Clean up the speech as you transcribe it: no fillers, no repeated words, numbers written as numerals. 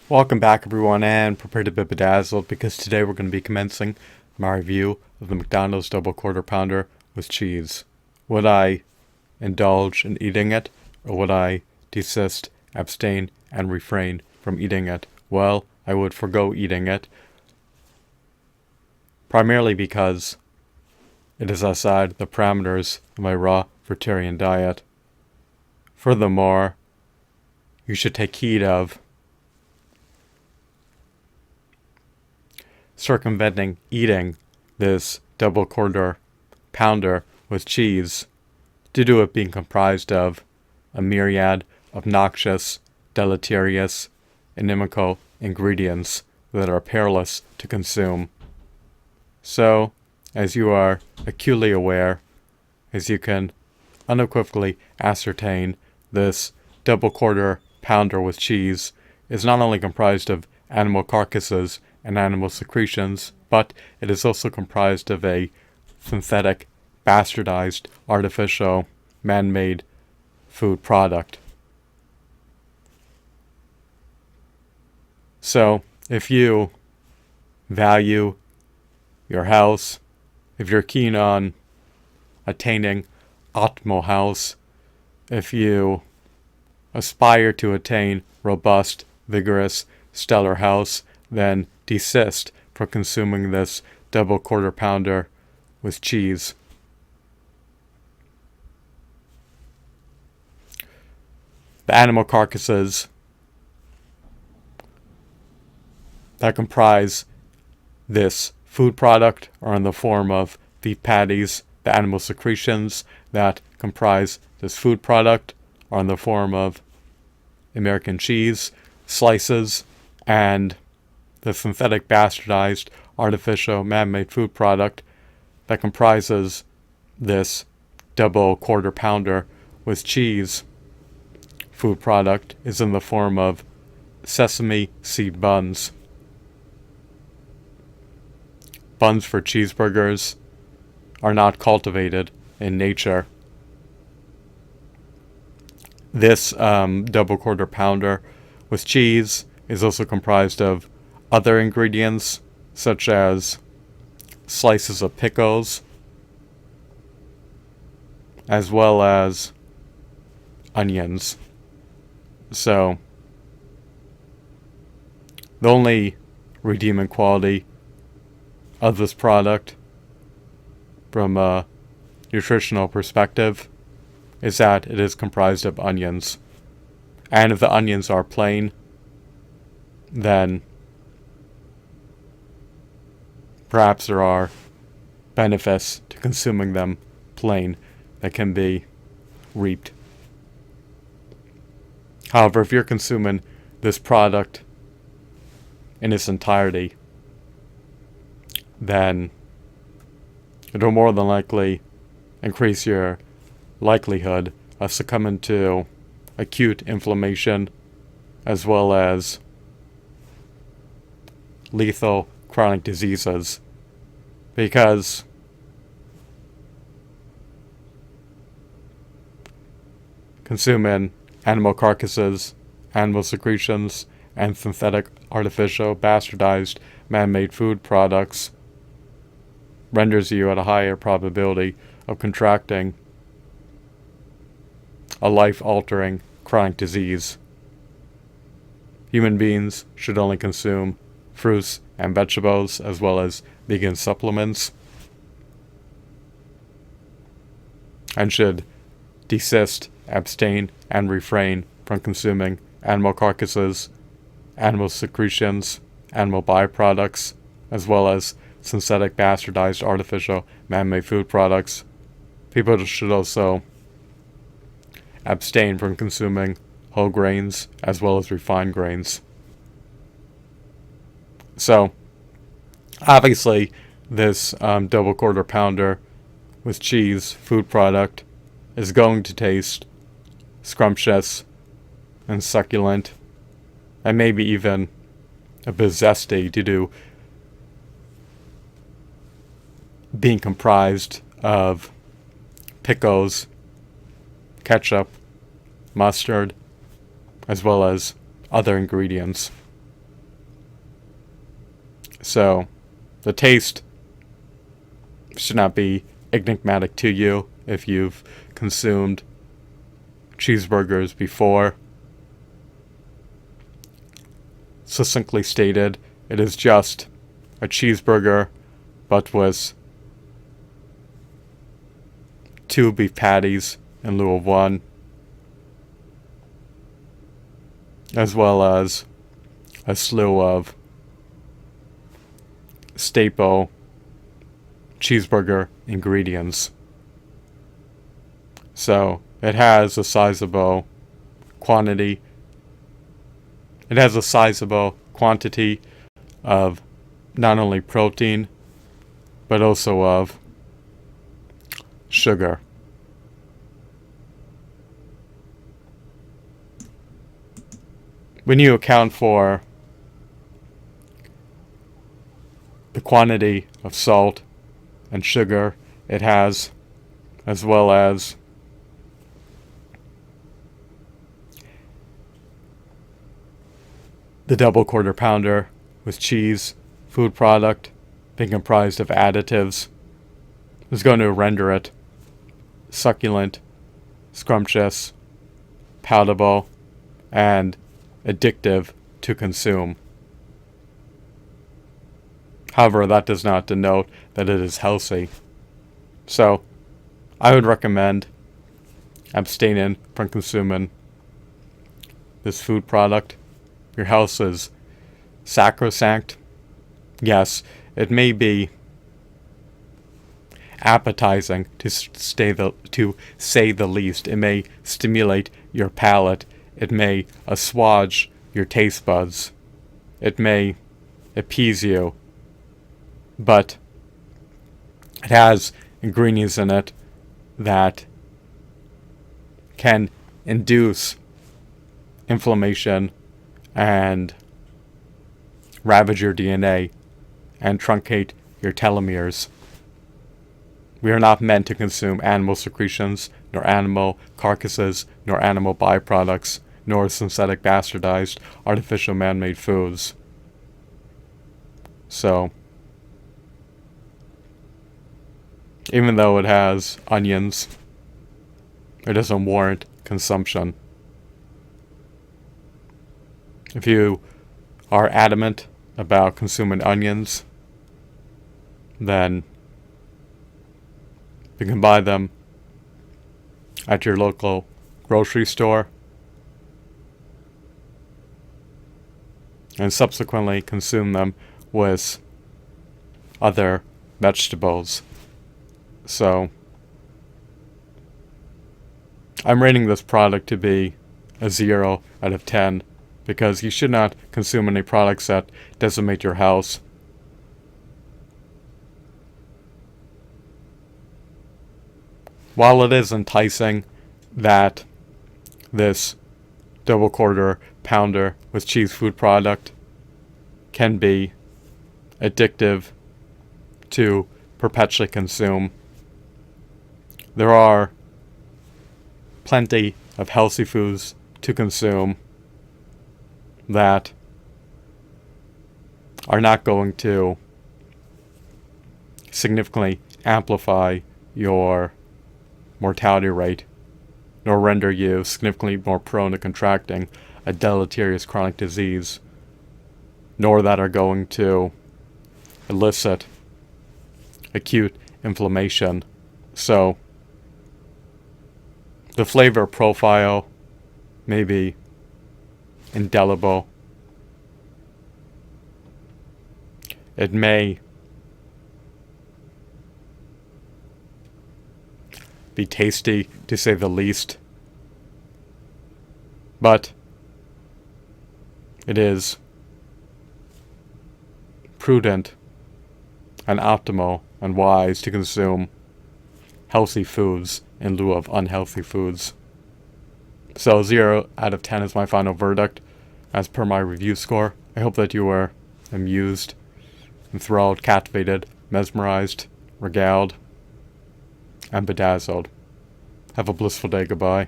Welcome back, everyone, and prepare to be bedazzled because today we're going to be commencing my review of the McDonald's double quarter pounder with cheese. Would I indulge in eating it, or would I desist, abstain, and refrain from eating it? Well, I would forgo eating it, primarily because it is outside the parameters of my raw vegetarian diet. Furthermore, you should take heed of circumventing eating this double quarter pounder with cheese due to it being comprised of a myriad of noxious, deleterious, inimical ingredients that are perilous to consume. So, as you are acutely aware, as you can unequivocally ascertain, this double quarter pounder with cheese is not only comprised of animal carcasses and animal secretions, but it is also comprised of a synthetic, bastardized, artificial, man-made food product. So, if you value your health, if you're keen on attaining optimal health, if you aspire to attain robust, vigorous, stellar health, then desist from consuming this double quarter pounder with cheese. The animal carcasses that comprise this food product are in the form of beef patties. The animal secretions that comprise this food product are in the form of American cheese slices, and the synthetic, bastardized, artificial, man-made food product that comprises this double quarter pounder with cheese food product is in the form of sesame seed buns. Buns for cheeseburgers are not cultivated in nature. This double quarter pounder with cheese is also comprised of other ingredients such as slices of pickles, as well as onions. So, the only redeeming quality of this product from a nutritional perspective is that it is comprised of onions. And if the onions are plain, then perhaps there are benefits to consuming them plain that can be reaped. However, if you're consuming this product in its entirety, then it will more than likely increase your likelihood of succumbing to acute inflammation as well as lethal chronic diseases, because consuming animal carcasses, animal secretions, and synthetic, artificial, bastardized, man-made food products renders you at a higher probability of contracting a life-altering chronic disease. Human beings should only consume fruits and vegetables as well as vegan supplements, and should desist, abstain, and refrain from consuming animal carcasses, animal secretions, animal byproducts, as well as synthetic, bastardized, artificial, man-made food products. People should also abstain from consuming whole grains as well as refined grains. So, obviously, this double quarter pounder with cheese food product is going to taste scrumptious and succulent, and maybe even a bit zesty due to being comprised of pickles, ketchup, mustard, as well as other ingredients. So, the taste should not be enigmatic to you if you've consumed cheeseburgers before. Succinctly stated, it is just a cheeseburger, but with 2 beef patties in lieu of 1, as well as a slew of staple cheeseburger ingredients. So it has a sizable quantity. It has a sizable quantity of not only protein, but also of sugar. When you account for the quantity of salt and sugar it has, as well as the double quarter pounder with cheese, food product, being comprised of additives, is going to render it succulent, scrumptious, palatable, and addictive to consume. However, that does not denote that it is healthy. So, I would recommend abstaining from consuming this food product. Your health is sacrosanct. Yes, it may be appetizing to say the least. It may stimulate your palate. It may assuage your taste buds. It may appease you. But it has ingredients in it that can induce inflammation and ravage your DNA and truncate your telomeres. We are not meant to consume animal secretions, nor animal carcasses, nor animal byproducts, nor synthetic bastardized artificial man-made foods. So, even though it has onions, it doesn't warrant consumption. If you are adamant about consuming onions, then you can buy them at your local grocery store and subsequently consume them with other vegetables. So, I'm rating this product to be a 0 out of 10 because you should not consume any products that decimate your health. While it is enticing that this double quarter pounder with cheese food product can be addictive to perpetually consume, there are plenty of healthy foods to consume that are not going to significantly amplify your mortality rate, nor render you significantly more prone to contracting a deleterious chronic disease, nor that are going to elicit acute inflammation. So, the flavor profile may be indelible. It may be tasty, to say the least, but it is prudent and optimal and wise to consume healthy foods in lieu of unhealthy foods. So 0 out of 10 is my final verdict as per my review score. I hope that you were amused, enthralled, captivated, mesmerized, regaled, and bedazzled. Have a blissful day. Goodbye.